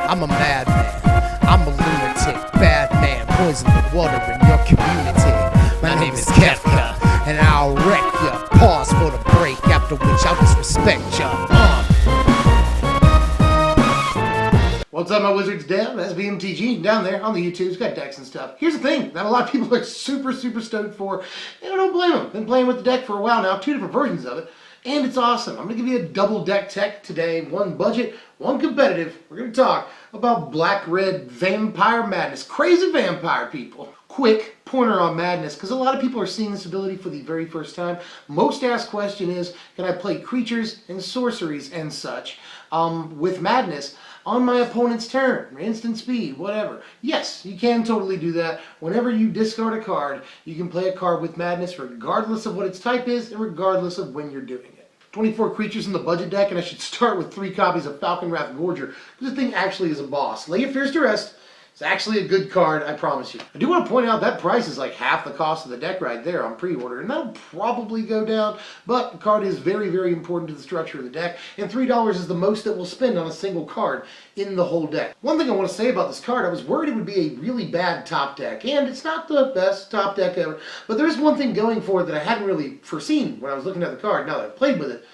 I'm a madman, I'm a lunatic, bad man, poison the water in your community. My name is Kefka, and I'll wreck ya. Pause for the break, after which I'll disrespect ya. What's up, my wizards? Dev, SBMTG, down there on the YouTube's got decks and stuff. Here's the thing that a lot of people are super stoked for, and I don't blame them. Been playing with the deck for a while now, 2 different versions of it, and it's awesome. I'm going to give you a double deck tech today, one budget, one competitive. We're going to talk about Black-Red Vampire Madness. Crazy vampire people. Quick pointer on Madness, because a lot of people are seeing this ability for the very first time. Most asked question is, can I play creatures and sorceries and such with Madness on my opponent's turn, instant speed, whatever? Yes, you can totally do that. Whenever you discard a card, you can play a card with Madness regardless of what its type is and regardless of when you're doing it. 24 creatures in the budget deck, and I should start with 3 copies of Falkenrath Gorger, because the thing actually is a boss. Lay Your Fears to Rest. It's actually a good card, I promise you. I do want to point out that price is like half the cost of the deck right there on pre-order, and that'll probably go down, but the card is very important to the structure of the deck, and $3 is the most that we'll spend on a single card in the whole deck. One thing I want to say about this card, I was worried it would be a really bad top deck, and it's not the best top deck ever, but there's one thing going for it that I hadn't really foreseen when I was looking at the card. Now that I've played with it,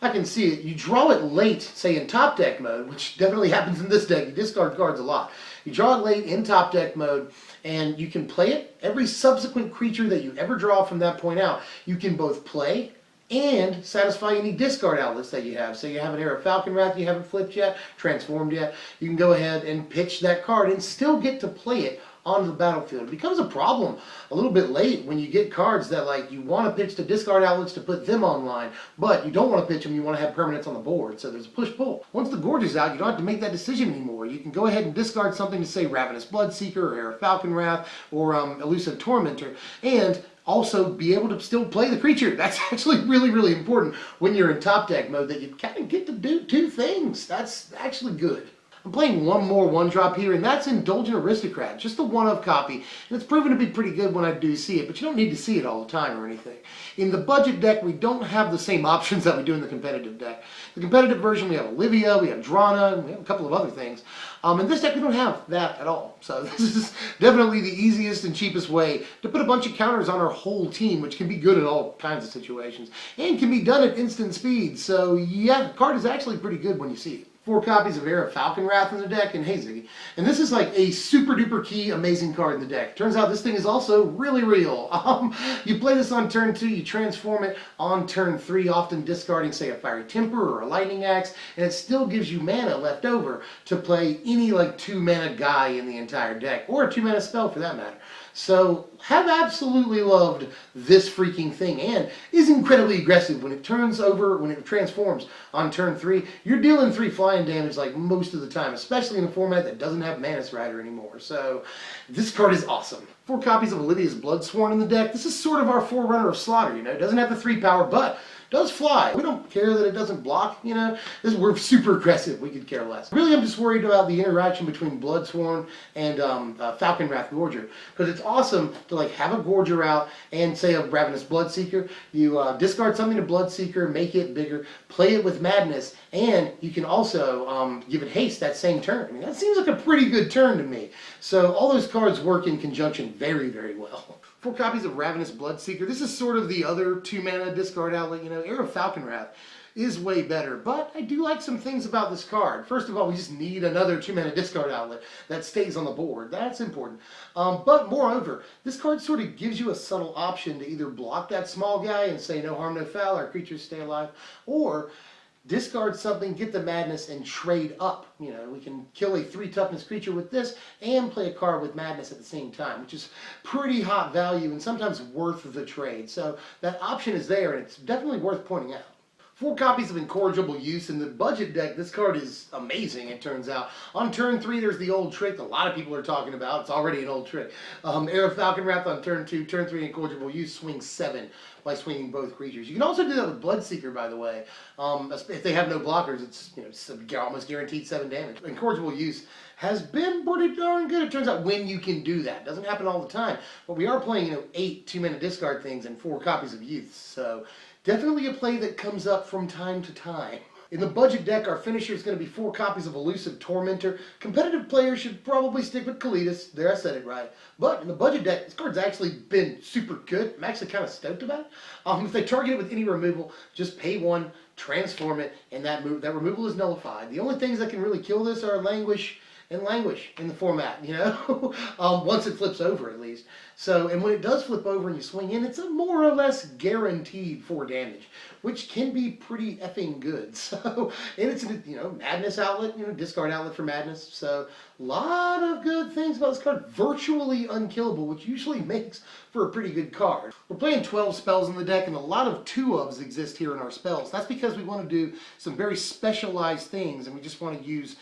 I can see it. You draw it late, say in top deck mode, which definitely happens in this deck. You discard cards a lot. You draw it late in top deck mode, and you can play it. Every subsequent creature that you ever draw from that point out, you can both play and satisfy any discard outlets that you have. So you have an Heir of Falkenrath you haven't flipped yet, transformed yet. You can go ahead and pitch that card and still get to play it onto the battlefield. It becomes a problem a little bit late when you get cards that, like, you want to pitch to discard outlets to put them online, but you don't want to pitch them, you want to have permanents on the board. So there's a push-pull. Once the Gorge is out, you don't have to make that decision anymore. You can go ahead and discard something to, say, Ravenous Bloodseeker or Heir of Falkenrath or Elusive Tormentor, and also be able to still play the creature. That's actually really important when you're in top deck mode, that you kind of get to do 2 things. That's actually good. I'm playing one more 1-drop here, and that's Indulgent Aristocrat, just the 1-of copy, and it's proven to be pretty good when I do see it, but you don't need to see it all the time or anything. In the budget deck, we don't have the same options that we do in the competitive deck. The competitive version, we have Olivia, we have Drana, and we have a couple of other things. In this deck, we don't have that at all. So this is definitely the easiest and cheapest way to put a bunch of counters on our whole team, which can be good in all kinds of situations, and can be done at instant speed. So yeah, the card is actually pretty good when you see it. 4 copies of Heir of Falkenrath in the deck, and hey Ziggy. And this is like a super duper key amazing card in the deck. Turns out this thing is also really real. You play this on turn 2, you transform it on turn 3, often discarding, say, a Fiery Temper or a Lightning Axe, and it still gives you mana left over to play any like 2 mana guy in the entire deck, or a 2 mana spell for that matter. So, have absolutely loved this freaking thing, and is incredibly aggressive when it turns over, when it transforms on turn 3. You're dealing 3 flying damage like most of the time, especially in a format that doesn't have Manus Rider anymore. So, this card is awesome. 4 copies of Olivia's Bloodsworn in the deck. This is sort of our forerunner of Slaughter, you know. It doesn't have the 3 power, but does fly. We don't care that it doesn't block, you know. We're super aggressive. We could care less. Really, I'm just worried about the interaction between Bloodsworn and Falkenrath Gorger, because it's awesome to like have a Gorger out and, say, a Ravenous Bloodseeker. You discard something to Bloodseeker, make it bigger, play it with Madness, and you can also give it haste that same turn. I mean, that seems like a pretty good turn to me. So all those cards work in conjunction very well. 4 copies of Ravenous Bloodseeker. This is sort of the other 2 mana discard outlet. You know, Heir of Falkenrath is way better, but I do like some things about this card. First of all, we just need another 2 mana discard outlet that stays on the board. That's important. But moreover, this card sort of gives you a subtle option to either block that small guy and say no harm, no foul, our creatures stay alive, or discard something, get the Madness, and trade up. You know, we can kill a 3 toughness creature with this and play a card with Madness at the same time, which is pretty hot value and sometimes worth the trade. So that option is there, and it's definitely worth pointing out. 4 copies of Incorrigible Youths. In the budget deck, this card is amazing, it turns out. On turn 3, there's the old trick a lot of people are talking about. It's already an old trick. Heir of Falkenrath on turn 2, turn 3, Incorrigible Youths swing 7 by swinging both creatures. You can also do that with Bloodseeker, by the way. If they have no blockers, it's, you know, it's almost guaranteed 7 damage. Incorrigible Youths has been pretty darn good, it turns out, when you can do that. It doesn't happen all the time, but we are playing, you know, 8 2-mana discard things and 4 copies of Youths, so definitely a play that comes up from time to time. In the budget deck, our finisher is going to be 4 copies of Elusive Tormentor. Competitive players should probably stick with Kalitas. There, I said it right. But in the budget deck, this card's actually been super good. I'm actually kind of stoked about it. If they target it with any removal, just pay 1, transform it, and that removal is nullified. The only things that can really kill this are Languish and Languish in the format, you know, once it flips over at least. So, and when it does flip over and you swing in, it's a more or less guaranteed 4 damage, which can be pretty effing good. So, and it's a, you know, Madness outlet, you know, discard outlet for Madness. So, a lot of good things about this card. Virtually unkillable, which usually makes for a pretty good card. We're playing 12 spells in the deck, and a lot of 2-ofs exist here in our spells. That's because we want to do some very specialized things, and we just want to use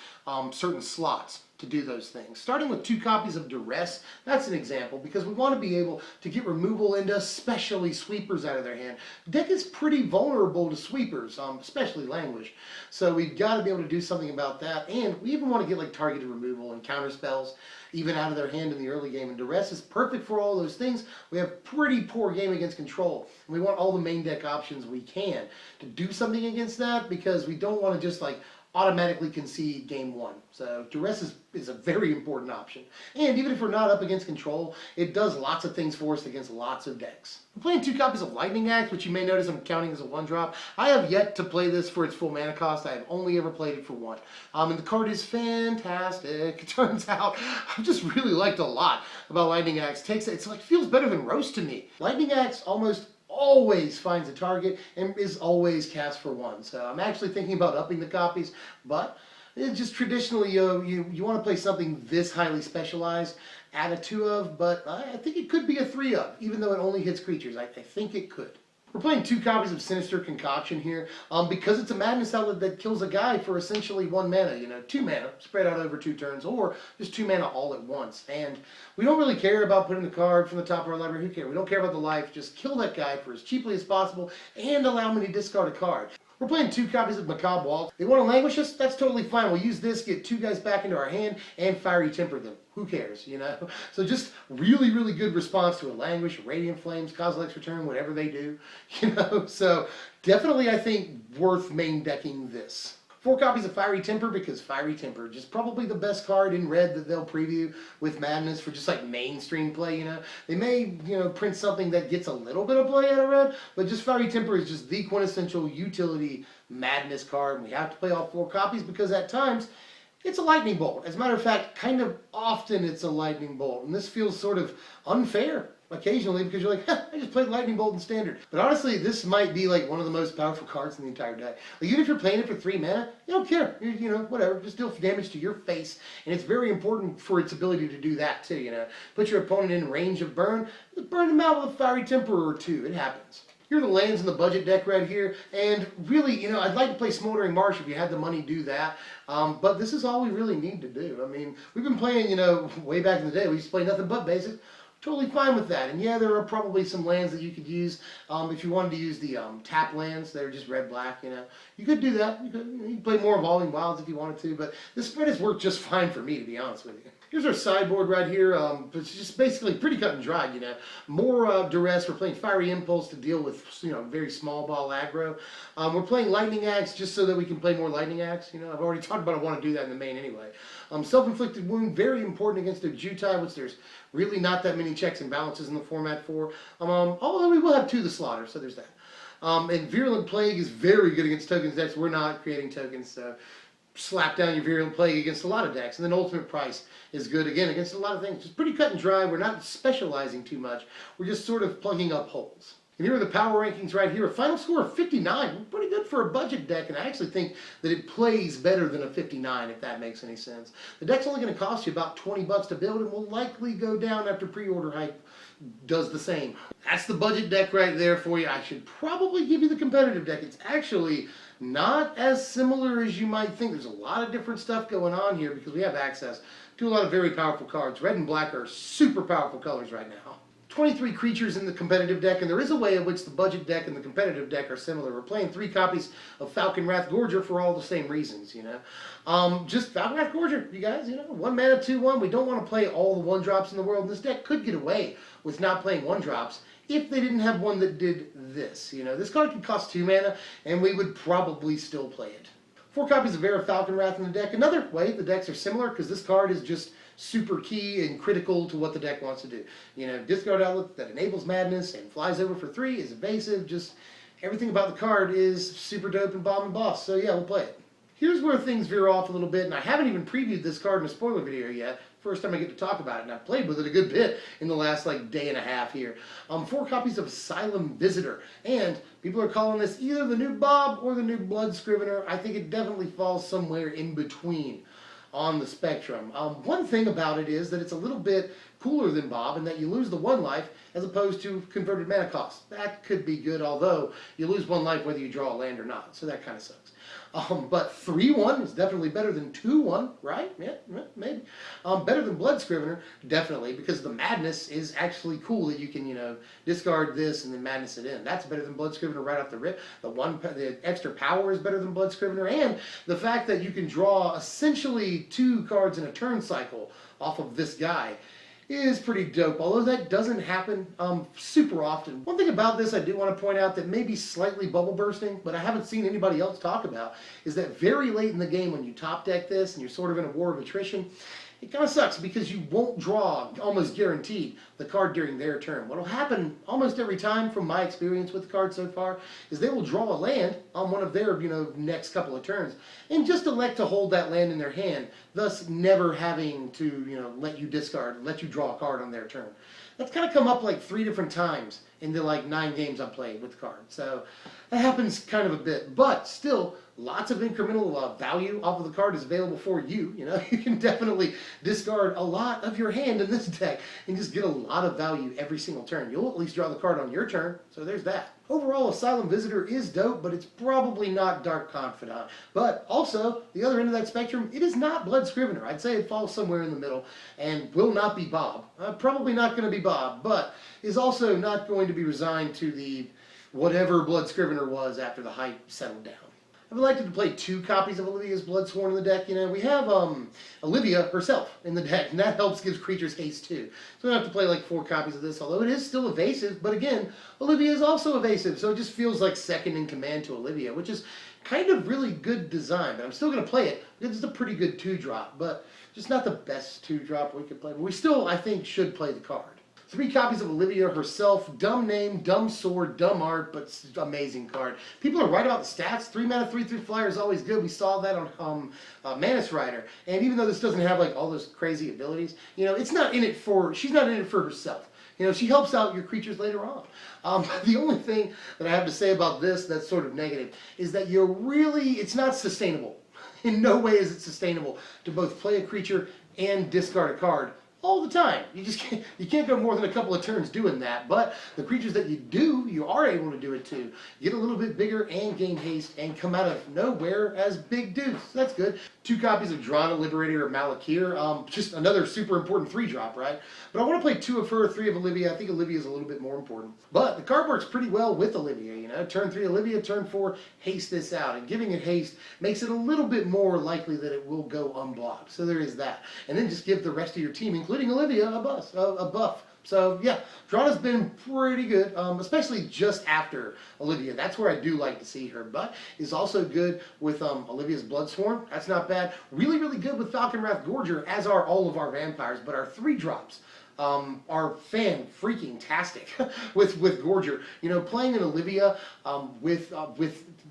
certain slots to do those things. Starting with 2 copies of Duress, that's an example, because we want to be able to get removal into especially sweepers out of their hand. The deck is pretty vulnerable to sweepers, especially Languish. So we've got to be able to do something about that, and we even want to get like targeted removal and counter spells even out of their hand in the early game. And Duress is perfect for all those things. We have pretty poor game against control, and we want all the main deck options we can to do something against that, because we don't want to just like automatically concede game 1. So Duress is a very important option. And even if we're not up against control, it does lots of things for us against lots of decks. I'm playing 2 copies of Lightning Axe, which you may notice I'm counting as a 1-drop. I have yet to play this for its full mana cost. I have only ever played it for 1. And the card is fantastic. It turns out I've just really liked a lot about Lightning Axe. It's like feels better than Roast to me. Lightning Axe almost always finds a target and is always cast for 1. So I'm actually thinking about upping the copies, but it's just traditionally you want to play something this highly specialized, add a 2-of, but I think it could be a 3-of, even though it only hits creatures. I think it could. We're playing 2 copies of Sinister Concoction here, because it's a Madness outlet that kills a guy for essentially 1 mana, you know, 2 mana spread out over 2 turns, or just 2 mana all at once. And we don't really care about putting the card from the top of our library. Who cares? We don't care about the life. Just kill that guy for as cheaply as possible and allow me to discard a card. We're playing 2 copies of Macabre Waltz. They want to Languish us? That's totally fine. We'll use this, get 2 guys back into our hand, and Fiery Temper them. Who cares, you know? So just really, really good response to a Languish, Radiant Flames, Kozilek's Return, whatever they do, you know? So definitely, I think, worth main decking this. 4 copies of Fiery Temper, because Fiery Temper is just probably the best card in red that they'll preview with Madness for just like mainstream play, you know. They may, you know, print something that gets a little bit of play out of red, but just Fiery Temper is just the quintessential utility Madness card. And we have to play all 4 copies because at times it's a lightning bolt. As a matter of fact, kind of often it's a lightning bolt. And this feels sort of unfair occasionally, because you're like, I just played Lightning Bolt in Standard. But honestly, this might be like one of the most powerful cards in the entire deck. Like, even if you're playing it for 3 mana, you don't care. You know, whatever. Just deal damage to your face. And it's very important for its ability to do that too, you know. Put your opponent in range of burn. Burn them out with a Fiery Temper or 2. It happens. Here are the lands in the budget deck right here, and really, you know, I'd like to play Smoldering Marsh if you had the money to do that, but this is all we really need to do. I mean, we've been playing, you know, way back in the day, we used to play nothing but basic. Totally fine with that. And yeah, there are probably some lands that you could use if you wanted to use the tap lands. They're just red-black, you know. You could do that. You could play more Evolving Wilds if you wanted to, but this spread has worked just fine for me, to be honest with you. Here's our sideboard right here. It's just basically pretty cut and dried, you know. More Duress. We're playing Fiery Impulse to deal with, you know, very small ball aggro. We're playing Lightning Axe just so that we can play more Lightning Axe. You know, I've already talked about I want to do that in the main anyway. Self-Inflicted Wound, very important against a Jutai, which there's really not that many checks and balances in the format for. Although we will have 2 of the Slaughter, so there's that. And Virulent Plague is very good against tokens decks. We're not creating tokens, so slap down your Virulent Plague against a lot of decks. And then Ultimate Price is good, again, against a lot of things. Just pretty cut and dry. We're not specializing too much. We're just sort of plugging up holes. And here are the power rankings right here. A final score of 59. Pretty good for a budget deck, and I actually think that it plays better than a 59, if that makes any sense. The deck's only going to cost you about 20 bucks to build, and will likely go down after pre-order hype does the same. That's the budget deck right there for you. I should probably give you the competitive deck. It's actually not as similar as you might think. There's a lot of different stuff going on here because we have access to a lot of very powerful cards. Red and black are super powerful colors right now. 23 creatures in the competitive deck, and there is a way in which the budget deck and the competitive deck are similar. We're playing 3 copies of Falkenrath Gorger for all the same reasons, you know. Just Falkenrath Gorger, you guys, you know, 1 mana, 2/1. We don't want to play all the 1-drops in the world. This deck could get away with not playing 1-drops if they didn't have one that did this. You know, this card could cost 2 mana, and we would probably still play it. 4 copies of Heir of Falkenrath in the deck. Another way the decks are similar, because this card is just super key and critical to what the deck wants to do. You know, discard outlet that enables madness and flies over for 3, is evasive, just everything about the card is super dope and bomb and boss. So yeah, we'll play it. Here's where things veer off a little bit, and I haven't even previewed this card in a spoiler video yet. First time I get to talk about it, and I've played with it a good bit in the last day and a half here. 4 copies of Asylum Visitor, and people are calling this either the new Bob or the new Blood Scrivener. I think it definitely falls somewhere in between on the spectrum. One thing about it is that it's a little bit cooler than Bob in that you lose the 1 life as opposed to converted mana cost. That could be good, although you lose 1 life whether you draw a land or not, so that kind of sucks. But 3-1 is definitely better than 2-1, right? Yeah, maybe. Better than Blood Scrivener, definitely, because the madness is actually cool that you can, you know, discard this and then madness it in. That's better than Blood Scrivener right off the rip. The extra power is better than Blood Scrivener, and the fact that you can draw essentially 2 cards in a turn cycle off of this guy is pretty dope, although that doesn't happen super often. One thing about this I do want to point out that may be slightly bubble bursting, but I haven't seen anybody else talk about, is that very late in the game when you top deck this and you're sort of in a war of attrition, it kind of sucks because you won't draw, almost guaranteed, the card during their turn. What will happen almost every time from my experience with the card so far is they will draw a land on one of their, next couple of turns and just elect to hold that land in their hand, thus never having to, let you discard, let you draw a card on their turn. That's kind of come up like 3 different times in the 9 games I've played with the card. So that happens kind of a bit, but still lots of incremental value off of the card is available for you. You can definitely discard a lot of your hand in this deck and just get a lot of value every single turn. You'll at least draw the card on your turn, so there's that. Overall, Asylum Visitor is dope, but it's probably not Dark Confidant. But also, the other end of that spectrum, it is not Blood Scrivener. I'd say it falls somewhere in the middle and will not be Bob. Probably not going to be Bob, but is also not going to be resigned to the whatever Blood Scrivener was after the hype settled down. I've elected to play 2 copies of Olivia's Bloodsworn in the deck. We have Olivia herself in the deck, and that helps give creatures haste too. So we don't have to play 4 copies of this, although it is still evasive. But again, Olivia is also evasive, so it just feels like second in command to Olivia, which is kind of really good design. But I'm still going to play it because it's a pretty good 2-drop, but just not the best 2-drop we could play. But we still, I think, should play the card. 3 copies of Olivia herself. Dumb name, dumb sword, dumb art, but amazing card. People are right about the stats. 3 mana, 3/3 flyer is always good. We saw that on Manus Rider. And even though this doesn't have all those crazy abilities, it's not in it for, she's not in it for herself. She helps out your creatures later on. The only thing that I have to say about this that's sort of negative is that it's not sustainable. In no way is it sustainable to both play a creature and discard a card all the time. You can't go more than a couple of turns doing that, but the creatures that you are able to do it to, get a little bit bigger and gain haste and come out of nowhere as big dudes. That's good. 2 copies of Drana, Liberator, or Malakir. Just another super important 3-drop, right? But I want to play 2 of her, 3 of Olivia. I think Olivia is a little bit more important. But the card works pretty well with Olivia, Turn 3 Olivia, turn 4 haste this out. And giving it haste makes it a little bit more likely that it will go unblocked. So there is that. And then just give the rest of your team, including Olivia, a buff. So yeah, Drana's been pretty good, especially just after Olivia. That's where I do like to see her, but is also good with Olivia's Bloodsworn. That's not bad. Really, really good with Falkenrath Gorger, as are all of our vampires, but our 3-drops are fan-freaking-tastic with Gorger. Playing an Olivia with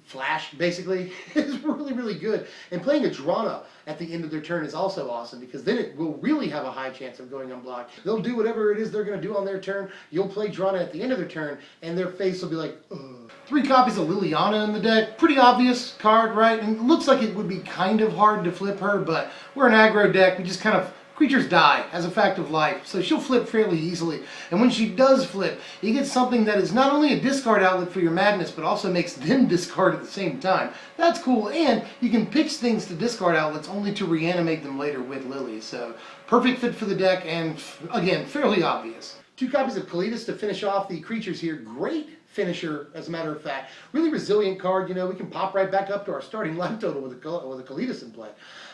Flash, basically, is really, really good. And playing a Drana at the end of their turn is also awesome, because then it will really have a high chance of going unblocked. They'll do whatever it is they're going to do on their turn. You'll play Drana at the end of their turn, and their face will be like, ugh. 3 copies of Liliana in the deck. Pretty obvious card, right? And it looks like it would be kind of hard to flip her, but we're an aggro deck. We just kind of creatures die as a fact of life, so she'll flip fairly easily. And when she does flip, you get something that is not only a discard outlet for your madness, but also makes them discard at the same time. That's cool, and you can pitch things to discard outlets only to reanimate them later with Lily. So perfect fit for the deck, and again, fairly obvious. 2 copies of Kalidas to finish off the creatures here. Great finisher, as a matter of fact. Really resilient card. We can pop right back up to our starting life total with a Kalidas in play.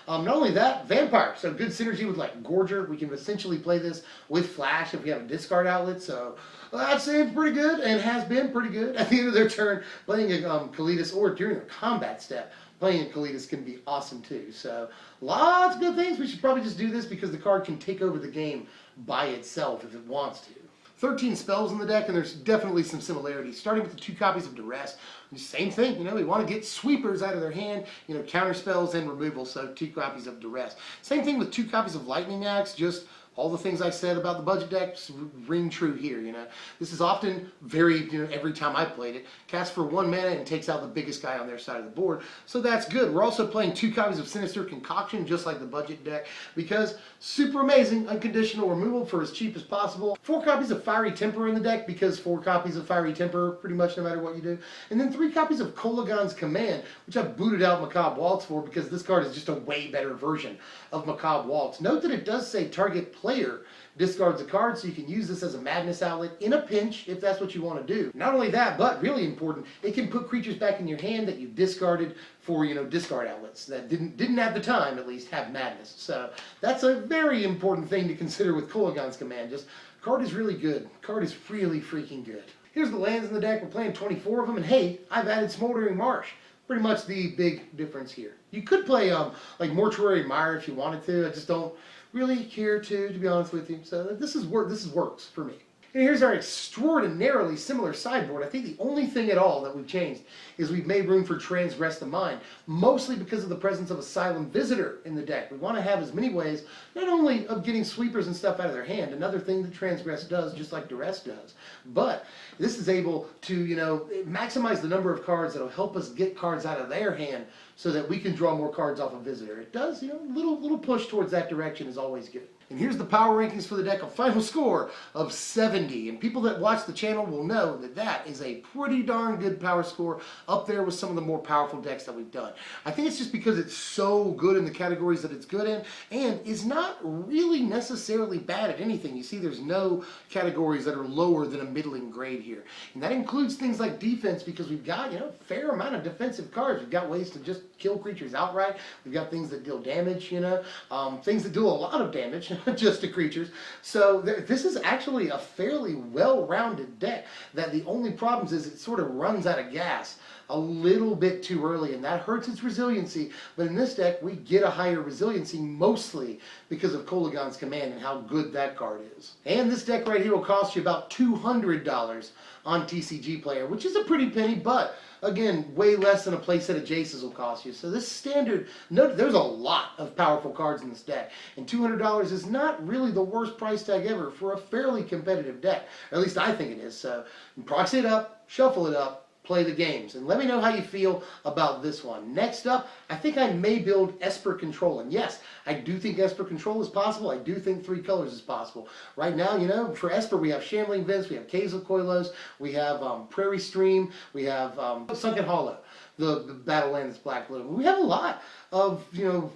Not only that, Vampire. So good synergy with Gorger. We can essentially play this with Flash if we have a discard outlet. So I'd say it's pretty good, and has been pretty good at the end of their turn, playing a Kalidas or during a combat step. Playing Kalitas can be awesome too. So lots of good things. We should probably just do this because the card can take over the game by itself if it wants to. 13 spells in the deck, and there's definitely some similarities. Starting with the 2 copies of Duress, same thing. We want to get sweepers out of their hand, counter spells and removal. So 2 copies of Duress. Same thing with 2 copies of Lightning Axe. Just all the things I said about the budget decks ring true here, This is often very, every time I played it, casts for 1 mana and takes out the biggest guy on their side of the board. So that's good. We're also playing 2 copies of Sinister Concoction, just like the budget deck, because super amazing, unconditional removal for as cheap as possible. 4 copies of Fiery Temper in the deck, because 4 copies of Fiery Temper, pretty much no matter what you do. And then 3 copies of Kolaghan's Command, which I booted out Macabre Waltz for, because this card is just a way better version of Macabre Waltz. Note that it does say target player discards a card, so you can use this as a madness outlet in a pinch if that's what you want to do. Not only that, but really important, it can put creatures back in your hand that you discarded for, discard outlets that didn't at the time at least have madness. So that's a very important thing to consider with Kolaghan's Command. Just card is really good. Card is really freaking good. Here's the lands in the deck. We're playing 24 of them, and hey, I've added Smoldering Marsh. Pretty much the big difference here. You could play like Mortuary Mire if you wanted to. I just don't really care to be honest with you. So this works for me. And here's our extraordinarily similar sideboard. I think the only thing at all that we've changed is we've made room for Transgress the Mind, mostly because of the presence of Asylum Visitor in the deck. We want to have as many ways, not only of getting sweepers and stuff out of their hand, another thing that Transgress does, just like Duress does, but this is able to, maximize the number of cards that will help us get cards out of their hand so that we can draw more cards off a Visitor. It does, little push towards that direction is always good. And here's the power rankings for the deck, a final score of 70. And people that watch the channel will know that that is a pretty darn good power score, up there with some of the more powerful decks that we've done. I think it's just because it's so good in the categories that it's good in, and is not really necessarily bad at anything. You see, there's no categories that are lower than a middling grade here. And that includes things like defense, because we've got, a fair amount of defensive cards. We've got ways to just kill creatures outright. We've got things that deal damage, things that do a lot of damage. Just to creatures. So this is actually a fairly well-rounded deck that the only problems is it sort of runs out of gas a little bit too early, and that hurts its resiliency. But in this deck, we get a higher resiliency mostly because of Kolaghan's Command and how good that card is. And this deck right here will cost you about $200 on TCG Player, which is a pretty penny, but again, way less than a playset of Jace's will cost you. So this standard, note there's a lot of powerful cards in this deck, and $200 is not really the worst price tag ever for a fairly competitive deck. Or at least I think it is. So proxy it up, shuffle it up, play the games, and let me know how you feel about this one. Next up, I think I may build Esper Control, and yes, I do think Esper Control is possible. I do think 3 colors is possible. Right now, for Esper, we have Shambling Vents, we have Kazel Koilos, we have Prairie Stream, we have Sunken Hollow, the battle land that's black blue. We have a lot of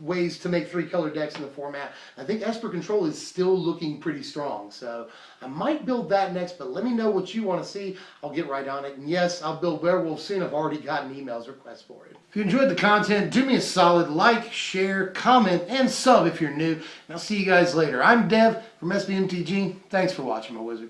ways to make 3-color decks in the format. I think Esper Control is still looking pretty strong, so I might build that next, but let me know what you want to see. I'll get right on it. And yes, I'll build Werewolf soon. I've already gotten emails requests for it. If you enjoyed the content, do me a solid like, share, comment, and sub if you're new. And I'll see you guys later. I'm Dev from SBMTG. Thanks for watching, my wizard.